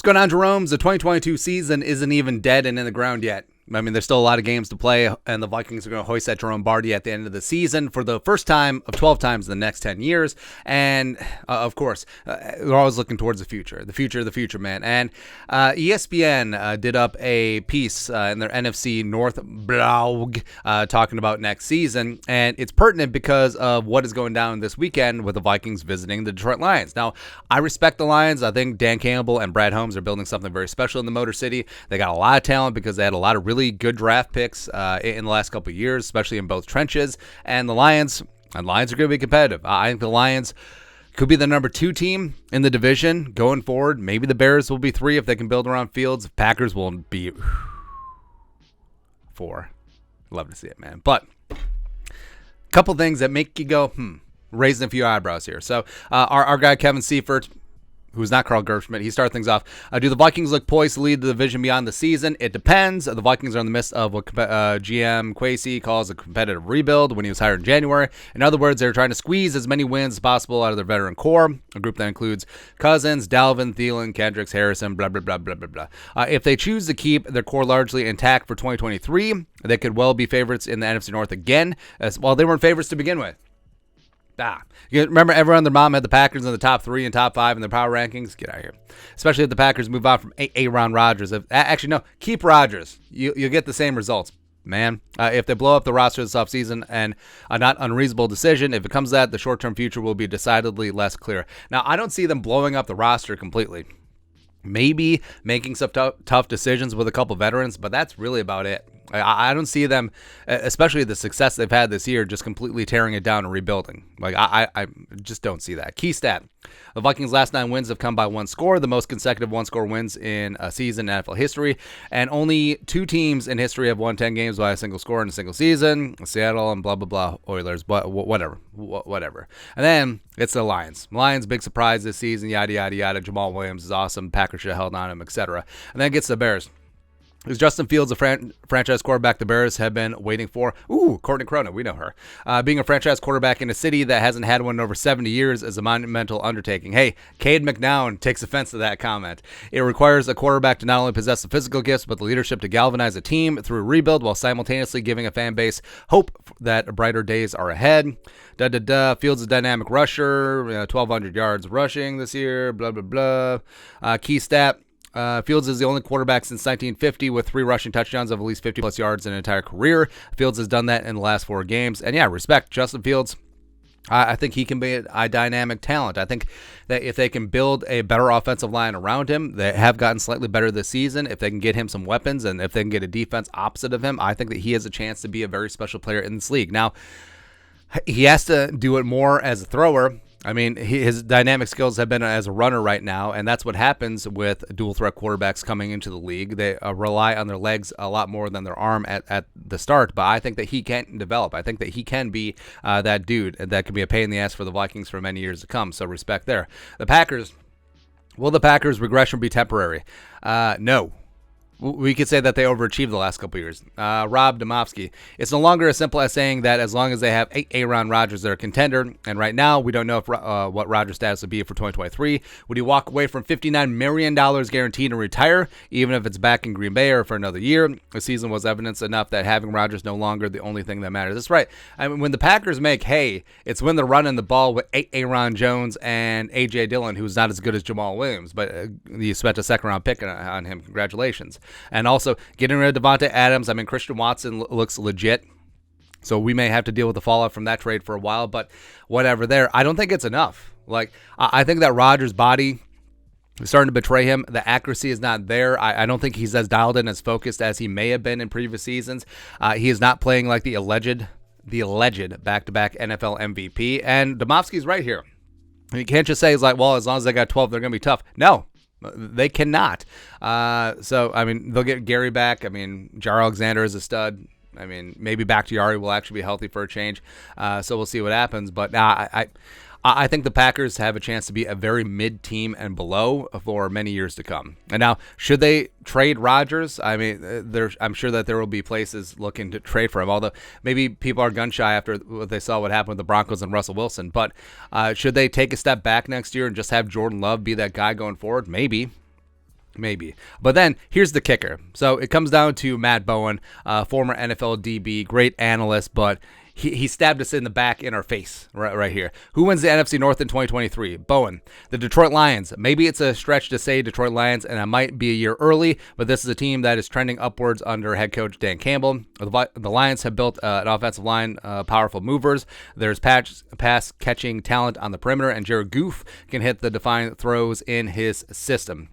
going on, Jerome's? The 2022 season isn't even dead and in the ground yet. I mean, there's still a lot of games to play, and the Vikings are going to hoist that Jerome Bardi at the end of the season for the first time of 12 times in the next 10 years. And, of course, we're always looking towards the future, man. And ESPN did up a piece in their NFC North blog talking about next season, and it's pertinent because of what is going down this weekend with the Vikings visiting the Detroit Lions. Now, I respect the Lions. I think Dan Campbell and Brad Holmes are building something very special in the Motor City. They got a lot of talent because they had a lot of really good draft picks in the last couple of years, especially in both trenches. And the Lions are going to be competitive. I think the Lions could be the number 2 team in the division going forward. Maybe the Bears will be 3 if they can build around Fields. Packers will be 4. Love to see it, man. But a couple things that make you go, raising a few eyebrows here. So our guy Kevin Seifert, who's not Carl Gershman, he started things off. Do the Vikings look poised to lead the division beyond the season? It depends. The Vikings are in the midst of what GM Kwesi calls a competitive rebuild when he was hired in January. In other words, they're trying to squeeze as many wins as possible out of their veteran core, a group that includes Cousins, Dalvin, Thielen, Kendricks, Harrison, blah, blah, blah, blah, blah, blah. If they choose to keep their core largely intact for 2023, they could well be favorites in the NFC North again. Well, they weren't favorites to begin with. You remember everyone, their mom had the Packers in the top 3 and top 5 in their power rankings? Get out of here. Especially if the Packers move on from Aaron Rodgers. Actually, no, keep Rodgers. You'll get the same results, man. If they blow up the roster this offseason, and a not unreasonable decision, if it comes to that, the short-term future will be decidedly less clear. Now, I don't see them blowing up the roster completely. Maybe making some tough decisions with a couple veterans, but that's really about it. I don't see them, especially the success they've had this year, just completely tearing it down and rebuilding. I just don't see that. Key stat: the Vikings' last 9 wins have come by 1 score, the most consecutive 1-score wins in a season in NFL history, and only 2 teams in history have won 10 games by a single score in a single season: Seattle and blah blah blah Oilers. But whatever. And then it's the Lions. Lions, big surprise this season. Yada yada yada. Jamal Williams is awesome. Packers should have held on him, etc. And then it gets the Bears. Is Justin Fields a franchise quarterback the Bears have been waiting for? Courtney Cronin, we know her. Being a franchise quarterback in a city that hasn't had one in over 70 years is a monumental undertaking. Hey, Cade McNown takes offense to that comment. It requires a quarterback to not only possess the physical gifts, but the leadership to galvanize a team through a rebuild while simultaneously giving a fan base hope that brighter days are ahead. Fields is a dynamic rusher, 1,200 yards rushing this year, blah, blah, blah. Key stat: Fields is the only quarterback since 1950 with 3 rushing touchdowns of at least 50-plus yards in an entire career. Fields has done that in the last 4 games. And, yeah, respect Justin Fields. I think he can be a dynamic talent. I think that if they can build a better offensive line around him, they have gotten slightly better this season. If they can get him some weapons and if they can get a defense opposite of him, I think that he has a chance to be a very special player in this league. Now, he has to do it more as a thrower. I mean, his dynamic skills have been as a runner right now, and that's what happens with dual-threat quarterbacks coming into the league. They rely on their legs a lot more than their arm at the start, but I think that he can develop. I think that he can be that dude that can be a pain in the ass for the Vikings for many years to come, so respect there. The Packers, will the Packers' regression be temporary? No. We could say that they overachieved the last couple of years. Rob Domofsky. It's no longer as simple as saying that as long as they have Aaron Rodgers, they're a contender. And right now, we don't know if what Rodgers' status would be for 2023. Would he walk away from $59 million guaranteed and retire, even if it's back in Green Bay or for another year? The season was evidence enough that having Rodgers no longer the only thing that matters. That's right. I mean, when the Packers make hay, it's when they're running the ball with Aaron Jones and A.J. Dillon, who's not as good as Jamal Williams, but you spent a second-round pick on him. Congratulations. And also, getting rid of Devontae Adams. I mean, Christian Watson looks legit. So we may have to deal with the fallout from that trade for a while. But whatever there. I don't think it's enough. I think that Rodgers' body is starting to betray him. The accuracy is not there. I don't think he's as dialed in, as focused as he may have been in previous seasons. He is not playing like the alleged back-to-back NFL MVP. And Domofsky's right here. You can't just say, as long as they got 12, they're going to be tough. No. They cannot. So, I mean, they'll get Gary back. I mean, Jar Alexander is a stud. I mean, maybe Bakhtiari will actually be healthy for a change. So we'll see what happens. But I think the Packers have a chance to be a very mid-team and below for many years to come. And now, should they trade Rodgers? I mean, I'm sure that there will be places looking to trade for him, although maybe people are gun-shy after they saw what happened with the Broncos and Russell Wilson. But should they take a step back next year and just have Jordan Love be that guy going forward? Maybe. Maybe. But then here's the kicker. So it comes down to Matt Bowen, former NFL DB, great analyst, but he stabbed us in the back in our face right here. Who wins the NFC North in 2023? Bowen. The Detroit Lions. Maybe it's a stretch to say Detroit Lions, and it might be a year early, but this is a team that is trending upwards under head coach Dan Campbell. The Lions have built an offensive line, powerful movers. There's pass catching talent on the perimeter, and Jared Goff can hit the defined throws in his system.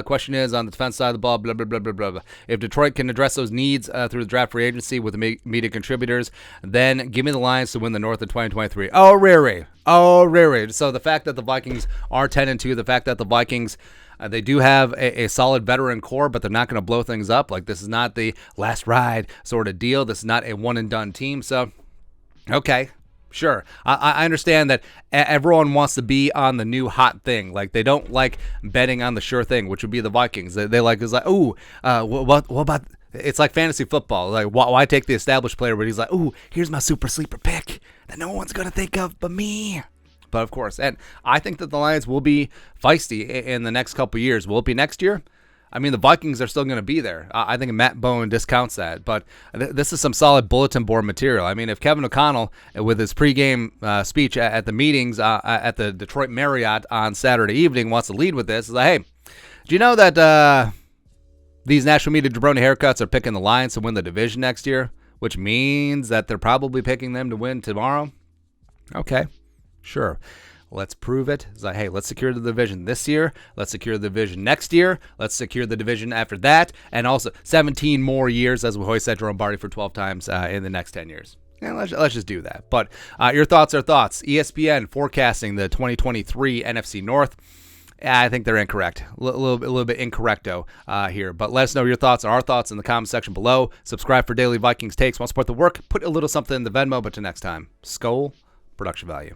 Question is, on the defense side of the ball, blah, blah, blah, blah, blah. If Detroit can address those needs through the draft free agency with the media contributors, then give me the Lions to win the North in 2023. Oh, Riri. So the fact that the Vikings are 10-2, the fact that the Vikings, they do have a solid veteran core, but they're not going to blow things up. Like, this is not the last ride sort of deal. This is not a one-and-done team. So, okay. Sure. I understand that everyone wants to be on the new hot thing. Like, they don't like betting on the sure thing, which would be the Vikings. They like, it's like, what about, it's like fantasy football. Like, why take the established player? But he's like, here's my super sleeper pick that no one's going to think of but me. But of course, and I think that the Lions will be feisty in the next couple of years. Will it be next year? I mean, the Vikings are still going to be there. I think Matt Bowen discounts that, but this is some solid bulletin board material. I mean, if Kevin O'Connell, with his pregame speech at the meetings at the Detroit Marriott on Saturday evening, wants to lead with this, is like, hey, do you know that these national media jabroni haircuts are picking the Lions to win the division next year, which means that they're probably picking them to win tomorrow? Okay, sure. Let's prove it. It's like, hey, let's secure the division this year. Let's secure the division next year. Let's secure the division after that. And also 17 more years, as we always said, Jerome Barty for 12 times in the next 10 years. And let's just do that. But your thoughts are thoughts. ESPN forecasting the 2023 NFC North. I think they're incorrect. A little bit incorrecto here. But let us know your thoughts, our thoughts in the comment section below. Subscribe for daily Vikings takes. Want to support the work? Put a little something in the Venmo. But till next time, Skol, production value.